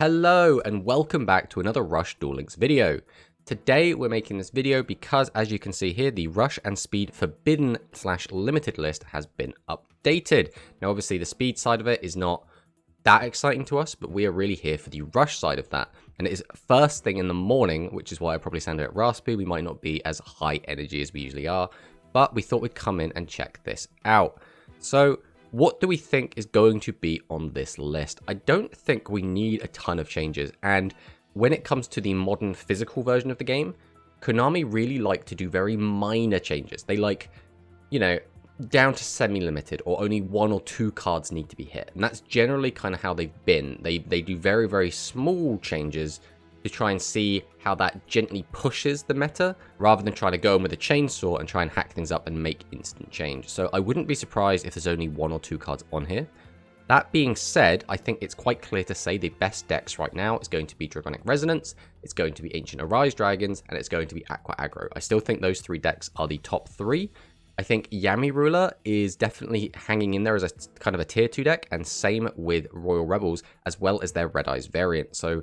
Hello and welcome back to another Rush Duel Links video. Today we're making this video because, as you can see here, the Rush and Speed Forbidden / Limited list has been updated. Now obviously the Speed side of it is not that exciting to us, but we are really here for the Rush side of that. And it is first thing in the morning, which is why I probably sound a bit raspy. We might not be as high energy as we usually are, but we thought we'd come in and check this out. So what do we think is going to be on this list? I don't think we need a ton of changes, and when it comes to the modern physical version of the game, Konami really like to do very minor changes. They like, you know, down to semi-limited, or only 1 or 2 cards need to be hit, and that's generally kind of how they've been. They do very, very small changes to try and see how that gently pushes the meta, rather than trying to go in with a chainsaw and try and hack things up and make instant change. So I wouldn't be surprised if there's only 1 or 2 cards on here. That being said, I think it's quite clear to say the best decks right now is going to be Dragonic Resonance, it's going to be Ancient Arise Dragons, and it's going to be Aqua Aggro. I still think those 3 decks are the top 3. I think Yami Ruler is definitely hanging in there as a kind of a tier 2 deck, and same with Royal Rebels, as well as their Red Eyes variant. So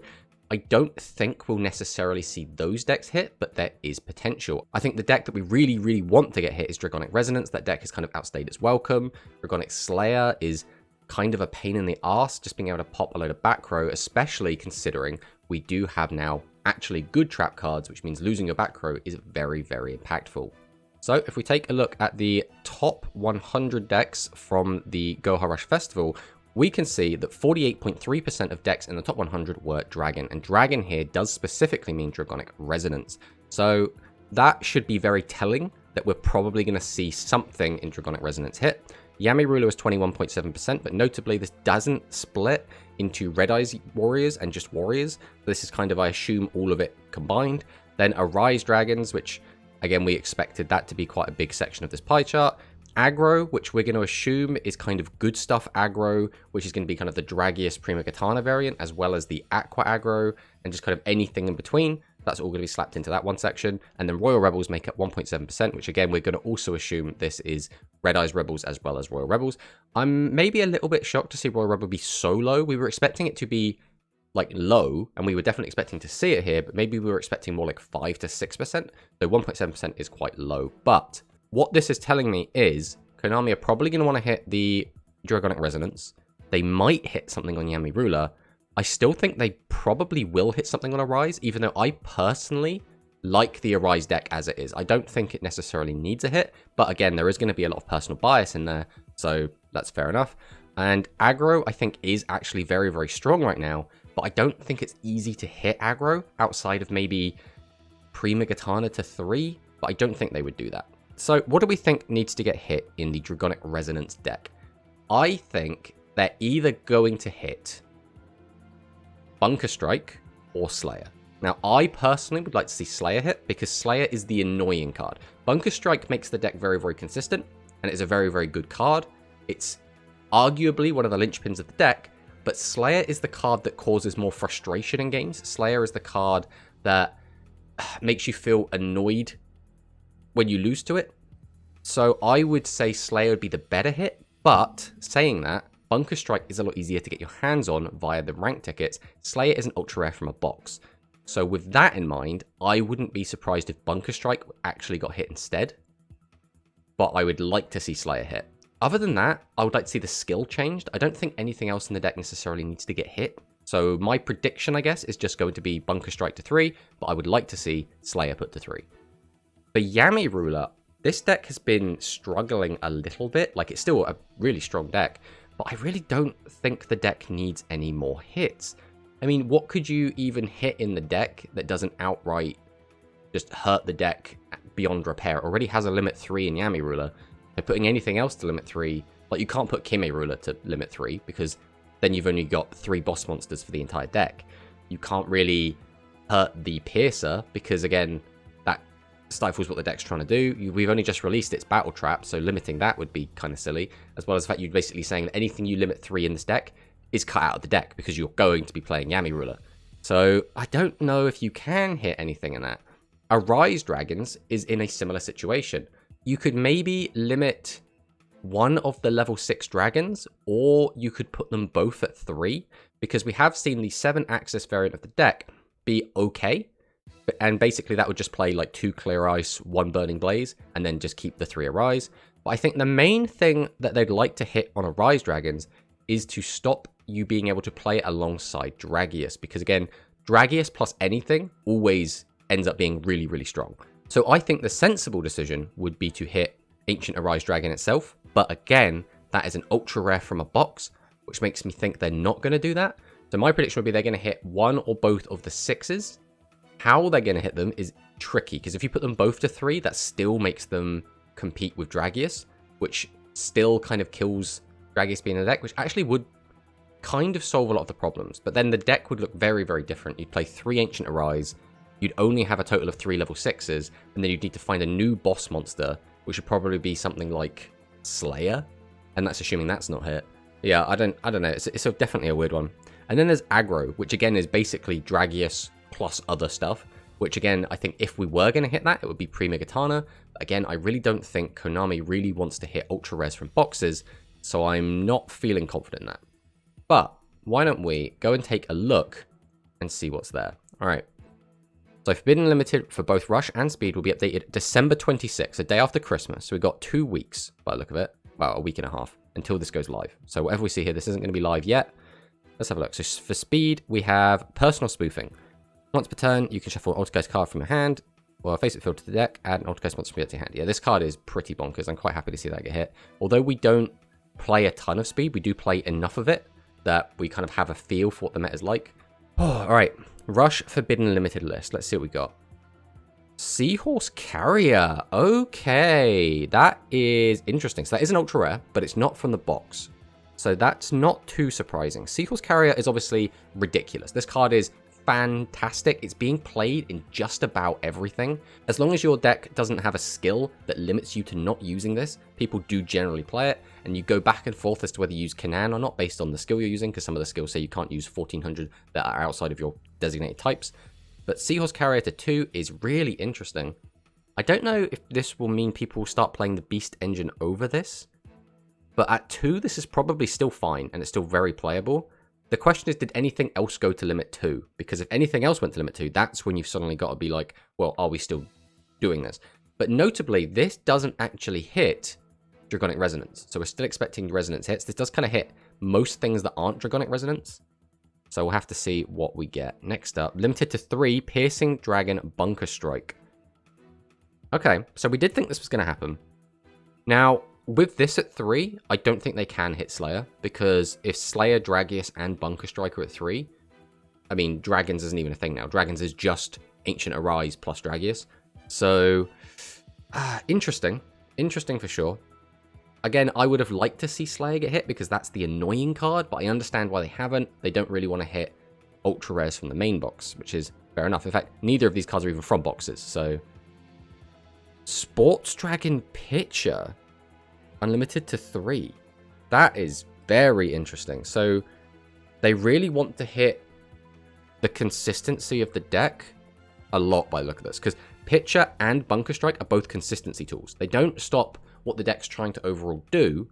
I don't think we'll necessarily see those decks hit, but there is potential. I think the deck that we really, really want to get hit is Dragonic Resonance. That deck has kind of outstayed its welcome. Dragonic Slayer is kind of a pain in the arse, just being able to pop a load of back row, especially considering we do have now actually good trap cards, which means losing your back row is very, very impactful. So if we take a look at the top 100 decks from the Goha Rush Festival, we can see that 48.3% of decks in the top 100 were Dragon, and Dragon here does specifically mean Dragonic Resonance. So that should be very telling that we're probably going to see something in Dragonic Resonance hit. Yami Ruler was 21.7%, but notably this doesn't split into Red Eyes Warriors and just Warriors. This is kind of, I assume, all of it combined. Then Arise Dragons, which again, we expected that to be quite a big section of this pie chart. Aggro, which we're going to assume is kind of good stuff aggro, which is going to be kind of the draggiest Prima Katana variant, as well as the Aqua Aggro, and just kind of anything in between. That's all going to be slapped into that one section. And then Royal Rebels make up 1.7%, which again, we're going to also assume this is Red Eyes Rebels as well as Royal Rebels. I'm maybe a little bit shocked to see Royal Rebel be so low. We were expecting it to be like low, and we were definitely expecting to see it here, but maybe we were expecting more like 5 to 6%. So 1.7% is quite low. But what this is telling me is Konami are probably going to want to hit the Dragonic Resonance. They might hit something on Yami Ruler. I still think they probably will hit something on Arise, even though I personally like the Arise deck as it is. I don't think it necessarily needs a hit, but again, there is going to be a lot of personal bias in there, so that's fair enough. And Aggro, I think, is actually very, very strong right now, but I don't think it's easy to hit Aggro outside of maybe Prima Katana to 3, but I don't think they would do that. So what do we think needs to get hit in the Dragonic Resonance deck? I think they're either going to hit Bunker Strike or Slayer. Now, I personally would like to see Slayer hit, because Slayer is the annoying card. Bunker Strike makes the deck very, very consistent, and it's a very, very good card. It's arguably one of the linchpins of the deck, but Slayer is the card that causes more frustration in games. Slayer is the card that makes you feel annoyed when you lose to it. So I would say Slayer would be the better hit, but saying that, Bunker Strike is a lot easier to get your hands on via the rank tickets. Slayer is an ultra rare from a box. So with that in mind, I wouldn't be surprised if Bunker Strike actually got hit instead, but I would like to see Slayer hit. Other than that, I would like to see the skill changed. I don't think anything else in the deck necessarily needs to get hit. So my prediction, I guess, is just going to be Bunker Strike to 3, but I would like to see Slayer put to 3. For Yami Ruler, this deck has been struggling a little bit. Like, it's still a really strong deck, but I really don't think the deck needs any more hits. I mean, what could you even hit in the deck that doesn't outright just hurt the deck beyond repair? It already has a limit 3 in Yami Ruler. So putting anything else to limit 3, like, you can't put Kime Ruler to limit 3, because then you've only got 3 boss monsters for the entire deck. You can't really hurt the Piercer, because again, that stifles what the deck's trying to do. We've only just released its Battle Trap, so limiting that would be kind of silly, as well as the fact you're basically saying that anything you limit 3 in this deck is cut out of the deck, because you're going to be playing Yami Ruler. So I don't know if you can hit anything in that. Arise Dragons is in a similar situation. You could maybe limit one of the level 6 dragons, or you could put them both at 3. because we have seen the 7-axis variant of the deck be okay, and basically that would just play like 2 Clear Ice, 1 Burning Blaze, and then just keep the 3 Arise. But I think the main thing that they'd like to hit on Arise Dragons is to stop you being able to play it alongside Dragius, because again, Dragius plus anything always ends up being really, really strong. So I think the sensible decision would be to hit Ancient Arise Dragon itself, but again, that is an ultra rare from a box, which makes me think they're not going to do that. So my prediction would be they're going to hit one or both of the 6s. How they're going to hit them is tricky, because if you put them both to 3, that still makes them compete with Dragius, which still kind of kills Dragius being in the deck, which actually would kind of solve a lot of the problems. But then the deck would look very, very different. You'd play 3 Ancient Arise, you'd only have a total of 3 level 6s, and then you'd need to find a new boss monster, which would probably be something like Slayer, and that's assuming that's not hit. Yeah, I don't know. It's definitely a weird one. And then there's Aggro, which again is basically Dragius plus other stuff, which again, I think if we were going to hit that, it would be pre-Megatana. But again, I really don't think Konami really wants to hit ultra rares from boxes, so I'm not feeling confident in that. But why don't we go and take a look and see what's there. All right. So Forbidden Limited for both Rush and Speed will be updated December 26th, a day after Christmas. So we've got 2 weeks, by the look of it. Well, a week and a half until this goes live. So whatever we see here, this isn't going to be live yet. Let's have a look. So for Speed, we have Personal Spoofing. Once per turn, you can shuffle an Altergeist card from your hand, or face it filled to the deck, add an Altergeist monster from your hand. Yeah, this card is pretty bonkers. I'm quite happy to see that get hit. Although we don't play a ton of Speed, we do play enough of it that we kind of have a feel for what the meta is like. Oh, all right. Rush Forbidden Limited list. Let's see what we got. Seahorse Carrier. Okay, that is interesting. So that is an ultra rare, but it's not from the box. So that's not too surprising. Seahorse Carrier is obviously ridiculous. This card is fantastic. It's being played in just about everything. As long as your deck doesn't have a skill that limits you to not using this, people do generally play it, and you go back and forth as to whether you use Canaan or not based on the skill you're using, because some of the skills say you can't use 1400 that are outside of your designated types. But Seahorse Carrier to 2 is really interesting. I don't know if this will mean people start playing the Beast Engine over this, but at 2, this is probably still fine, and it's still very playable. The question is, did anything else go to limit 2? Because if anything else went to limit 2, that's when you've suddenly got to be like, well, are we still doing this? But notably, this doesn't actually hit Dragonic Resonance. So we're still expecting Resonance hits. This does kind of hit most things that aren't Dragonic Resonance. So we'll have to see what we get. Next up, limited to 3, Piercing Dragon Bunker Strike. Okay, so we did think this was going to happen. Now, with this at 3, I don't think they can hit Slayer, because if Slayer, Dragius, and Bunker Strike are at 3, I mean, Dragons isn't even a thing now. Dragons is just Ancient Arise plus Dragius. So, interesting. Interesting for sure. Again, I would have liked to see Slayer get hit, because that's the annoying card, but I understand why they haven't. They don't really want to hit ultra rares from the main box, which is fair enough. In fact, neither of these cards are even from boxes, so... Sports Dragon Pitcher. Unlimited to 3. That is very interesting. So they really want to hit the consistency of the deck a lot by the look of this, because Pitcher and Bunker Strike are both consistency tools. They don't stop what the deck's trying to overall do,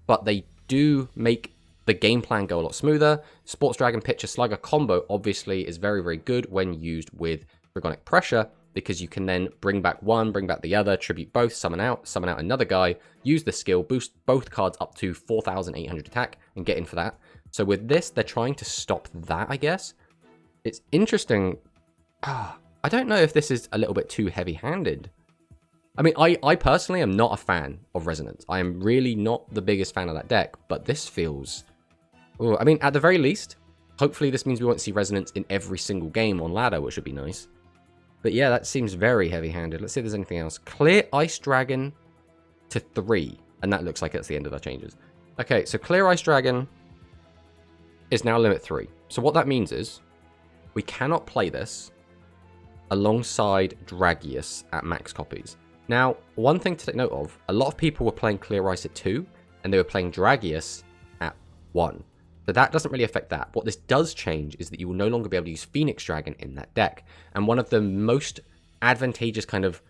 but they do make the game plan go a lot smoother. Sports Dragon Pitcher Slugger combo obviously is very, very good when used with Dragonic Pressure, because you can then bring back one, bring back the other, tribute both, summon out another guy, use the skill, boost both cards up to 4,800 attack, and get in for that. So with this, they're trying to stop that, I guess. It's interesting. I don't know if this is a little bit too heavy-handed. I mean, I personally am not a fan of Resonance. I am really not the biggest fan of that deck, but this feels... Ooh, I mean, at the very least, hopefully this means we won't see Resonance in every single game on ladder, which would be nice. But yeah, that seems very heavy-handed. Let's see if there's anything else. Clear Ice Dragon to 3. And that looks like it's the end of our changes. Okay, so Clear Ice Dragon is now limit 3. So what that means is we cannot play this alongside Dragius at max copies. Now, one thing to take note of, a lot of people were playing Clear Ice at 2, and they were playing Dragius at 1. So that doesn't really affect that. What this does change is that you will no longer be able to use Phoenix Dragon in that deck. And one of the most advantageous kind of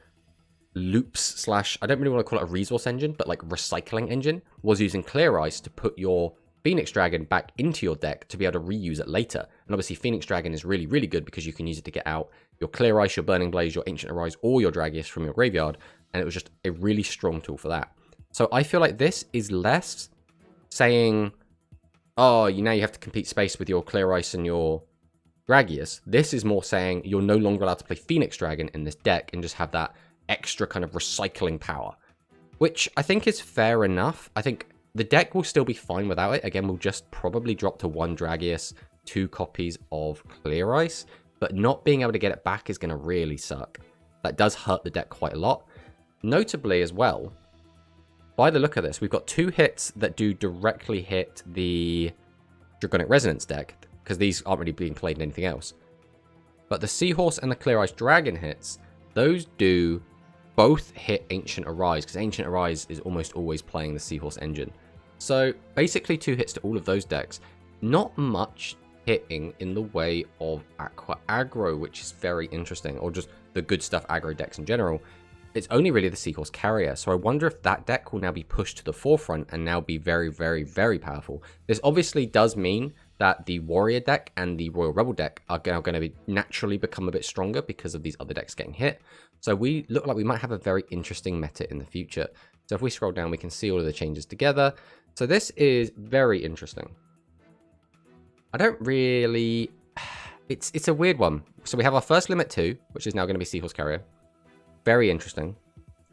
loops slash, I don't really want to call it a resource engine, but like recycling engine, was using Clear Ice to put your Phoenix Dragon back into your deck to be able to reuse it later. And obviously Phoenix Dragon is really, really good because you can use it to get out your Clear Ice, your Burning Blaze, your Ancient Arise, or your Dragius from your graveyard. And it was just a really strong tool for that. So I feel like this is less saying, oh, now you have to compete space with your Clear Ice and your Dragius. This is more saying you're no longer allowed to play Phoenix Dragon in this deck and just have that extra kind of recycling power, which I think is fair enough. I think the deck will still be fine without it. Again, we'll just probably drop to 1 Dragius, 2 copies of Clear Ice, but not being able to get it back is going to really suck. That does hurt the deck quite a lot. Notably as well, by the look of this, we've got 2 hits that do directly hit the Draconic Resonance deck, because these aren't really being played in anything else. But the Seahorse and the Clear Ice Dragon hits, those do both hit Ancient Arise, because Ancient Arise is almost always playing the Seahorse engine. So basically 2 hits to all of those decks. Not much hitting in the way of Aqua Aggro, which is very interesting, or just the good stuff aggro decks in general. It's only really the Seahorse Carrier, so I wonder if that deck will now be pushed to the forefront and now be very, very, very powerful. This obviously does mean that the Warrior deck and the Royal Rebel deck are now going to be naturally become a bit stronger because of these other decks getting hit. So we look like we might have a very interesting meta in the future. So if we scroll down, we can see all of the changes together. So this is very interesting. I don't really... It's a weird one. So we have our first limit 2, which is now going to be Seahorse Carrier. Very interesting.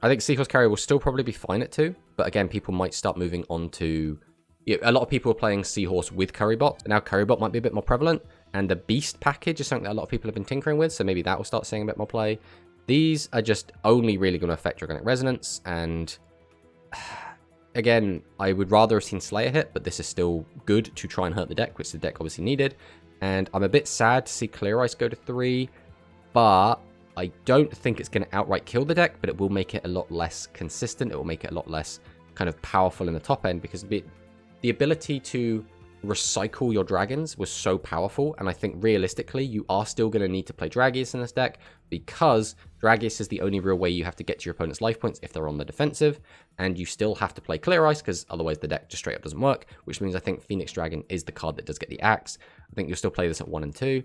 I think Seahorse Carrier will still probably be fine at 2, but again, people might start moving on to... a lot of people are playing Seahorse with Currybot. Now Currybot might be a bit more prevalent, and the Beast package is something that a lot of people have been tinkering with, so maybe that will start seeing a bit more play. These are just only really going to affect Draconic Resonance, and again, I would rather have seen Slayer hit, but this is still good to try and hurt the deck, which the deck obviously needed. And I'm a bit sad to see Clear Ice go to 3, but I don't think it's going to outright kill the deck, but it will make it a lot less consistent. It will make it a lot less kind of powerful in the top end, because the ability to recycle your dragons was so powerful, and I think realistically you are still going to need to play Dragius in this deck, because Dragius is the only real way you have to get to your opponent's life points if they're on the defensive, and you still have to play Clear Ice because otherwise the deck just straight up doesn't work, which means I think Phoenix Dragon is the card that does get the axe. I think you'll still play this at 1 and 2.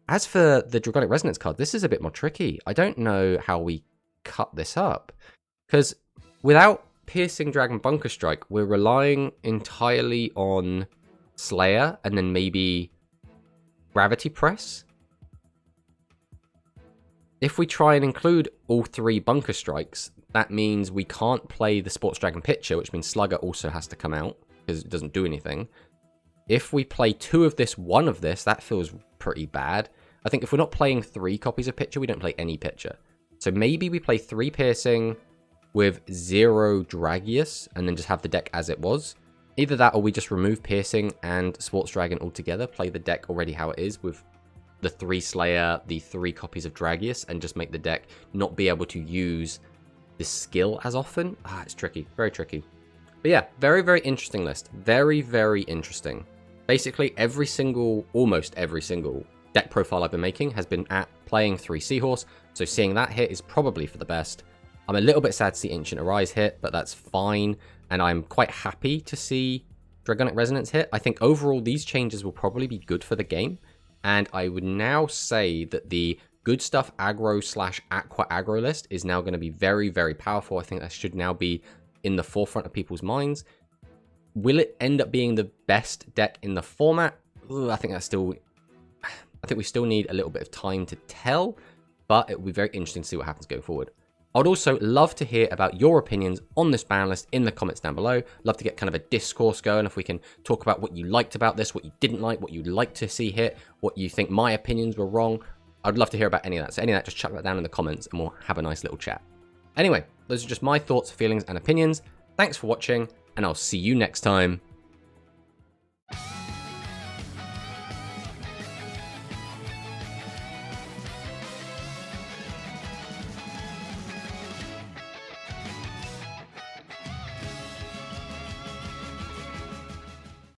As for the Draconic Resonance card, this is a bit more tricky. I don't know how we cut this up, because without Piercing Dragon Bunker Strike, we're relying entirely on Slayer and then maybe Gravity Press. If we try and include all 3 Bunker Strikes, that means we can't play the Sports Dragon Pitcher, which means Slugger also has to come out because it doesn't do anything. If we play 2 of this, 1 of this, that feels pretty bad. I think if we're not playing 3 copies of Pitcher, we don't play any Pitcher. So maybe we play 3 Piercing with 0 Dragius and then just have the deck as it was. Either that or we just remove Piercing and Sports Dragon altogether, play the deck already how it is with the 3 Slayer, the 3 copies of Dragius, and just make the deck not be able to use this skill as often. It's tricky. Very tricky. But yeah, very, very interesting list. Very, very interesting. Basically, almost every single deck profile I've been making has been at playing 3 Seahorse, so seeing that hit is probably for the best. I'm a little bit sad to see Ancient Arise hit, but that's fine, and I'm quite happy to see Draconic Resonance hit. I think overall these changes will probably be good for the game, and I would now say that the good stuff aggro / aqua aggro list is now going to be very, very powerful. I think that should now be in the forefront of people's minds. Will it end up being the best deck in the format? I think we still need a little bit of time to tell, but it will be very interesting to see what happens going forward. I would also love to hear about your opinions on this ban list in the comments down below. Love to get kind of a discourse going, if we can talk about what you liked about this, what you didn't like, what you'd like to see hit, what you think my opinions were wrong. I'd love to hear about any of that. So any of that, just chuck that down in the comments and we'll have a nice little chat. Anyway, those are just my thoughts, feelings, and opinions. Thanks for watching, and I'll see you next time.